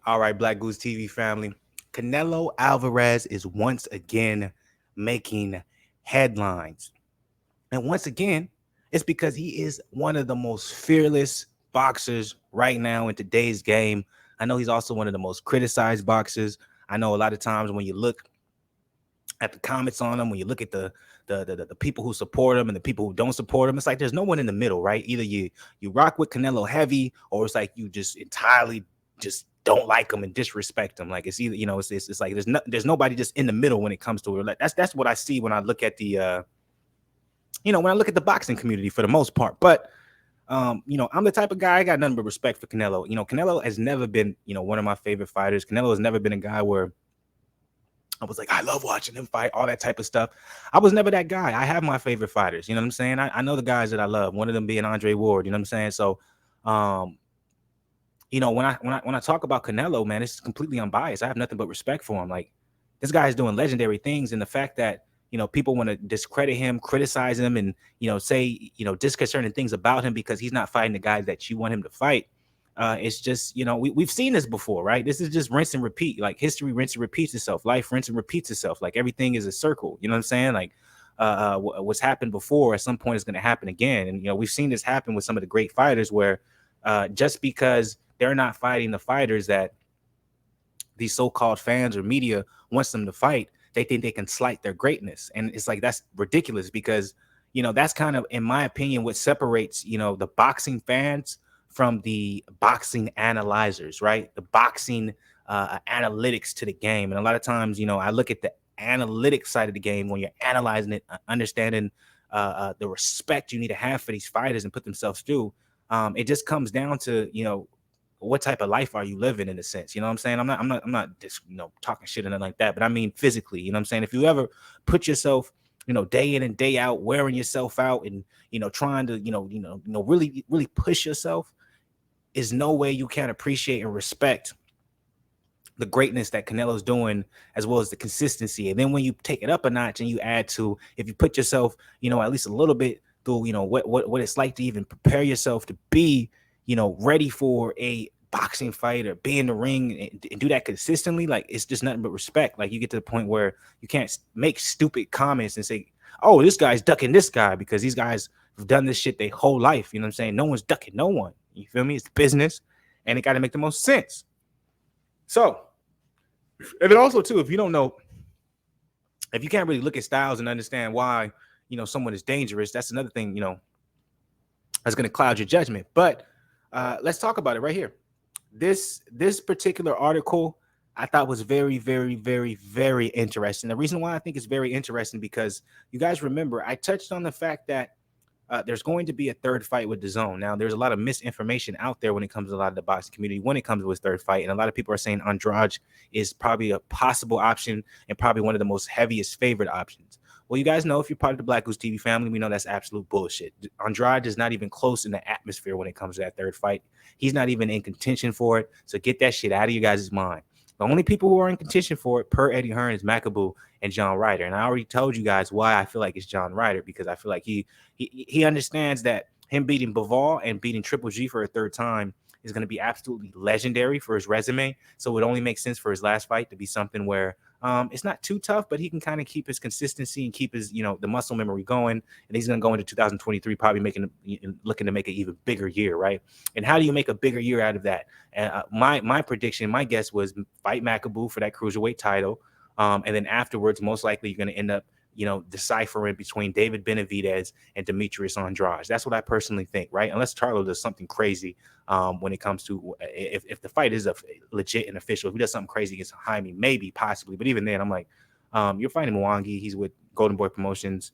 All right, Black Goose TV family. Canelo Alvarez is once again making headlines. And once again, it's because he is one of the most fearless boxers right now in today's game. I know he's also one of the most criticized boxers. I know a lot of times when you look at the comments on him, when you look at the people who support him and the people who don't support him, it's like there's no one in the middle, right? Either you rock with Canelo heavy, or it's like you just entirely just don't like him and disrespect him. Like it's either it's like there's nobody just in the middle when it comes to it. Like that's what I see when I look at the when I look at the boxing community for the most part. But I'm the type of guy, I got nothing but respect for Canelo. Canelo has never been one of my favorite fighters. Canelo has never been a guy where I was like, I love watching him fight, all that type of stuff. I was never that guy. I have my favorite fighters. You know what I'm saying? I know the guys that I love. One of them being Andre Ward. You know what I'm saying? So, um, when I talk about Canelo, man, it's completely unbiased. I have nothing but respect for him. Like this guy is doing legendary things, and the fact that people want to discredit him, criticize him, and say disconcerting things about him because he's not fighting the guys that you want him to fight. It's just we've seen this before, right? This is just rinse and repeat. Like history rinse and repeats itself. Life rinse and repeats itself. Like everything is a circle. You know what I'm saying? Like what's happened before at some point is going to happen again. And we've seen this happen with some of the great fighters where just because they're not fighting the fighters that these so-called fans or media wants them to fight, they think they can slight their greatness. And it's like that's ridiculous because that's kind of, in my opinion, what separates the boxing fans from the boxing analyzers, right? The boxing analytics to the game. And a lot of times, I look at the analytic side of the game when you're analyzing it, understanding the respect you need to have for these fighters and put themselves through. It just comes down to, what type of life are you living, in a sense? You know what I'm saying? I'm not just, talking shit or nothing like that, but I mean physically, you know what I'm saying? If you ever put yourself, day in and day out, wearing yourself out and, trying to, really, really push yourself, is no way you can't appreciate and respect the greatness that Canelo's doing, as well as the consistency. And then when you take it up a notch and you add to, if you put yourself, at least a little bit through, what it's like to even prepare yourself to be, ready for a boxing fight or be in the ring and do that consistently, like it's just nothing but respect. Like you get to the point where you can't make stupid comments and say, oh, this guy's ducking this guy because these guys have done this shit their whole life. You know what I'm saying? No one's ducking no one. You feel me? It's business and it got to make the most sense. So, and then also too, if you don't know, if you can't really look at styles and understand why, someone is dangerous, that's another thing, that's going to cloud your judgment. But let's talk about it right here. This particular article I thought was very, very, very, very interesting. The reason why I think it's very interesting because you guys remember I touched on the fact that there's going to be a third fight with DAZN. Now, there's a lot of misinformation out there when it comes to a lot of the boxing community when it comes to his third fight. And a lot of people are saying Andrade is probably a possible option and probably one of the most heaviest favorite options. Well, you guys know, if you're part of the Black Goose TV family, we know that's absolute bullshit. Andrade is not even close in the atmosphere when it comes to that third fight. He's not even in contention for it. So get that shit out of you guys' mind. The only people who are in contention for it, per Eddie Hearn, is Makabu and John Ryder. And I already told you guys why I feel like it's John Ryder, because I feel like he understands that him beating Bivol and beating Triple G for a third time is going to be absolutely legendary for his resume. So it only makes sense for his last fight to be something where it's not too tough, but he can kind of keep his consistency and keep his, the muscle memory going. And he's going to go into 2023 probably looking to make an even bigger year, right? And how do you make a bigger year out of that? And my prediction, my guess was fight Makabu for that cruiserweight title. And then afterwards, most likely you're going to end up, deciphering between David Benavidez and Demetrius Andrade. That's what I personally think, right? Unless Charlo does something crazy when it comes to if the fight is a legit and official. If he does something crazy against Jaime, maybe, possibly. But even then, I'm like, you're fighting Mwangi. He's with Golden Boy Promotions.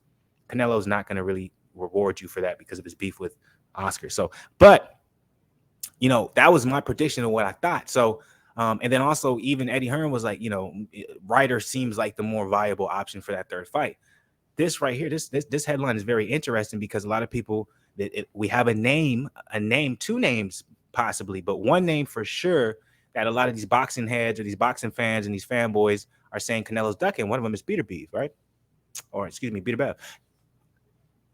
Canelo's not going to really reward you for that because of his beef with Oscar. So, but, that was my prediction of what I thought. So, and then also even Eddie Hearn was like, Ryder seems like the more viable option for that third fight. This right here, this headline is very interesting because a lot of people, we have a name, two names possibly, but one name for sure that a lot of these boxing heads or these boxing fans and these fanboys are saying Canelo's ducking. One of them is Beterbiev, right? Or excuse me, Beterbiev,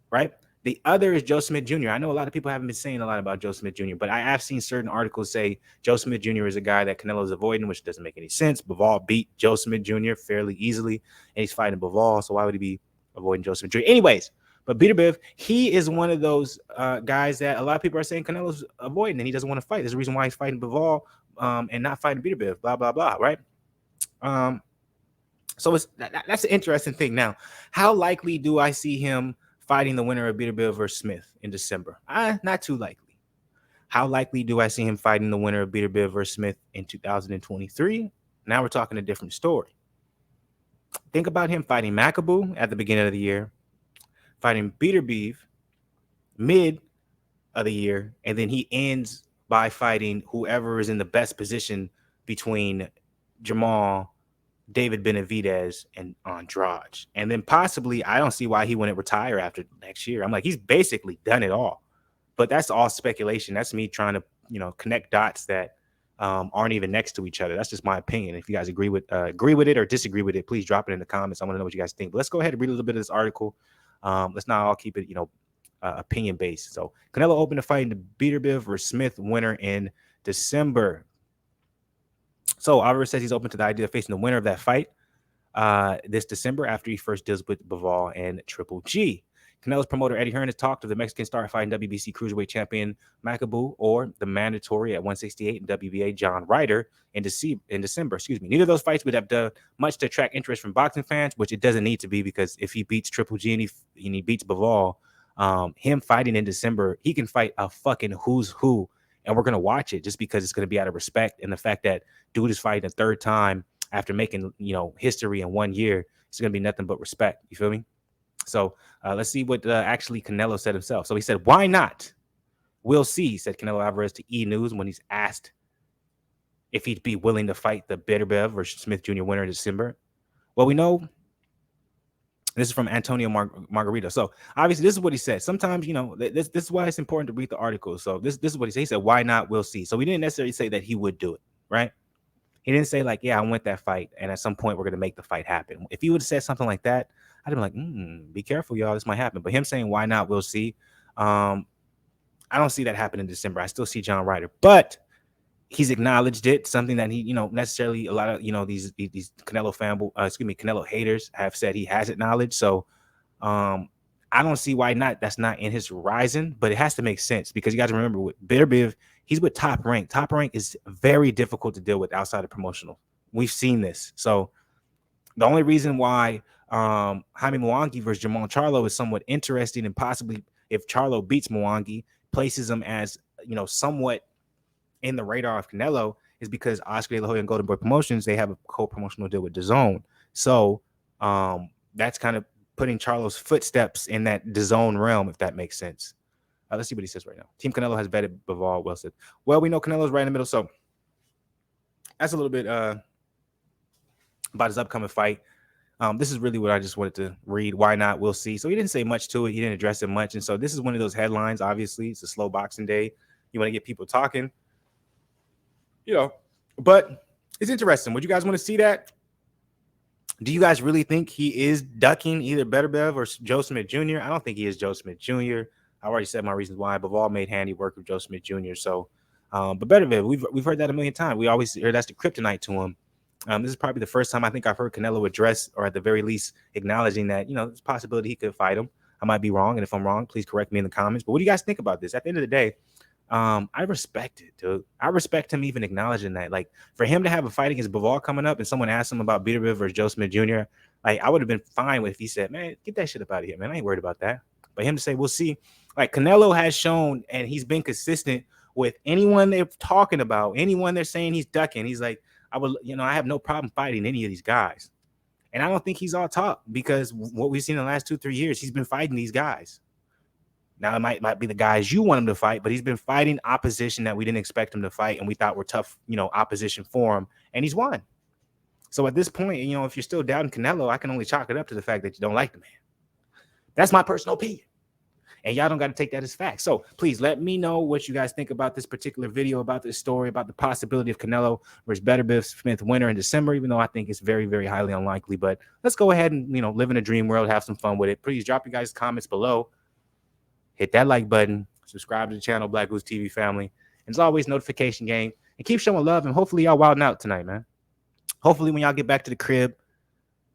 right? The other is Joe Smith Jr. I know a lot of people haven't been saying a lot about Joe Smith Jr., but I have seen certain articles say Joe Smith Jr. is a guy that Canelo's avoiding, which doesn't make any sense. Bivol beat Joe Smith Jr. fairly easily, and he's fighting Bivol, so why would he be avoiding Joe Smith Jr.? Anyways, but Beterbiev, he is one of those guys that a lot of people are saying Canelo's avoiding, and he doesn't want to fight. There's a reason why he's fighting Bivol and not fighting Beterbiev, blah, blah, blah, right? So that's an interesting thing. Now, how likely do I see him fighting the winner of Beterbiev versus Smith in December? Not too likely. How likely do I see him fighting the winner of Beterbiev versus Smith in 2023? Now we're talking a different story. Think about him fighting Makabu at the beginning of the year, fighting Beterbiev mid of the year, and then he ends by fighting whoever is in the best position between Jamal, David Benavidez, and Andrade. And then possibly, I don't see why he wouldn't retire after next year. I'm like, he's basically done it all. But that's all speculation. That's me trying to, connect dots that aren't even next to each other. That's just my opinion. If you guys agree with it or disagree with it, please drop it in the comments. I want to know what you guys think. But let's go ahead and read a little bit of this article. Let's not all keep it, opinion based. So Canelo opened the fight in the Beterbiev versus Smith winner in December. So Alvarez says he's open to the idea of facing the winner of that fight this December after he first deals with Bivol and Triple G. Canelo's promoter Eddie Hearn has talked to the Mexican star fighting WBC cruiserweight champion Makabu or the mandatory at 168 and WBA John Ryder in December. Neither of those fights would have done much to attract interest from boxing fans, which it doesn't need to be, because if he beats Triple G and he beats Bivol, him fighting in December, he can fight a fucking who's who. And we're going to watch it just because it's going to be out of respect. And the fact that dude is fighting a third time after making, history in 1 year, it's going to be nothing but respect. You feel me? So let's see what actually Canelo said himself. So he said, "Why not? We'll see," said Canelo Alvarez to E! News when he's asked if he'd be willing to fight the Beterbiev versus Smith Jr. winner in December. Well, we know this is from Antonio Margarito. So obviously, this is what he said. Sometimes, this is why it's important to read the article. So this is what he said. He said, "Why not? We'll see." So we didn't necessarily say that he would do it, right? He didn't say like, "Yeah, I want that fight, and at some point we're going to make the fight happen." If he would have said something like that, I'd be like, be careful, y'all. This might happen. But him saying, "Why not? We'll see." I don't see that happen in December. I still see John Ryder, but he's acknowledged it. Something that he, necessarily a lot of, these Canelo Canelo haters have said he has acknowledged. So, I don't see why not. That's not in his horizon, but it has to make sense because you guys remember with Beterbiev, he's with Top Rank. Top Rank is very difficult to deal with outside of promotional. We've seen this. So the only reason why Jaime Mwangi versus Jamal Charlo is somewhat interesting, and possibly if Charlo beats Mwangi, places him as, somewhat in the radar of Canelo, is because Oscar De La Hoya and Golden Boy Promotions, they have a co-promotional deal with DAZN. So that's kind of putting Charlo's footsteps in that DAZN realm, if that makes sense. Let's see what he says right now. Team Canelo has vetted Bivol. Well said. Well, we know Canelo's right in the middle, so that's a little bit about his upcoming fight. This is really what I just wanted to read. Why not? We'll see. So he didn't say much to it. He didn't address it much. And so this is one of those headlines. Obviously, it's a slow boxing day. You want to get people talking, but it's interesting. Would you guys want to see that? Do you guys really think he is ducking either Beterbiev or Joe Smith Jr.? I don't think he is Joe Smith Jr. I already said my reasons why. Bivol made handy work with Joe Smith Jr. So, but Beterbiev, we've heard that a million times. We always hear that's the kryptonite to him. This is probably the first time I think I've heard Canelo address, or at the very least acknowledging that, there's a possibility he could fight him. I might be wrong. And if I'm wrong, please correct me in the comments. But what do you guys think about this? At the end of the day, I respect it, dude. I respect him even acknowledging that. Like, for him to have a fight against Bivol coming up and someone asked him about Beterbiev versus Joe Smith Jr., like, I would have been fine with if he said, "Man, get that shit up out of here, man. I ain't worried about that." But him to say, "We'll see." Like, Canelo has shown, and he's been consistent with anyone they're talking about, anyone they're saying he's ducking. He's like, I have no problem fighting any of these guys. And I don't think he's all talk, because what we've seen in the last 2-3 years, he's been fighting these guys. Now, it might be the guys you want him to fight, but he's been fighting opposition that we didn't expect him to fight, and we thought were tough, opposition for him, and he's won. So at this point, if you're still doubting Canelo, I can only chalk it up to the fact that you don't like the man. That's my personal opinion. And y'all don't got to take that as fact. So please let me know what you guys think about this particular video, about this story, about the possibility of Canelo versus Beterbiev Smith winner in December, even though I think it's very, very highly unlikely. But let's go ahead and, live in a dream world, have some fun with it. Please drop your guys' comments below. hit that like button, subscribe to the channel, Black Goose TV family. And as always, notification gang. And keep showing love. And hopefully y'all wilding out tonight, man. Hopefully when y'all get back to the crib,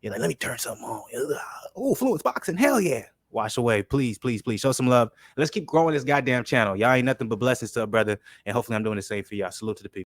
you're like, let me turn something on. Oh, Fluence Boxing. Hell yeah. Wash away. Please, please, please. Show some love. Let's keep growing this goddamn channel. Y'all ain't nothing but blessings to a brother. And hopefully I'm doing the same for y'all. Salute to the people.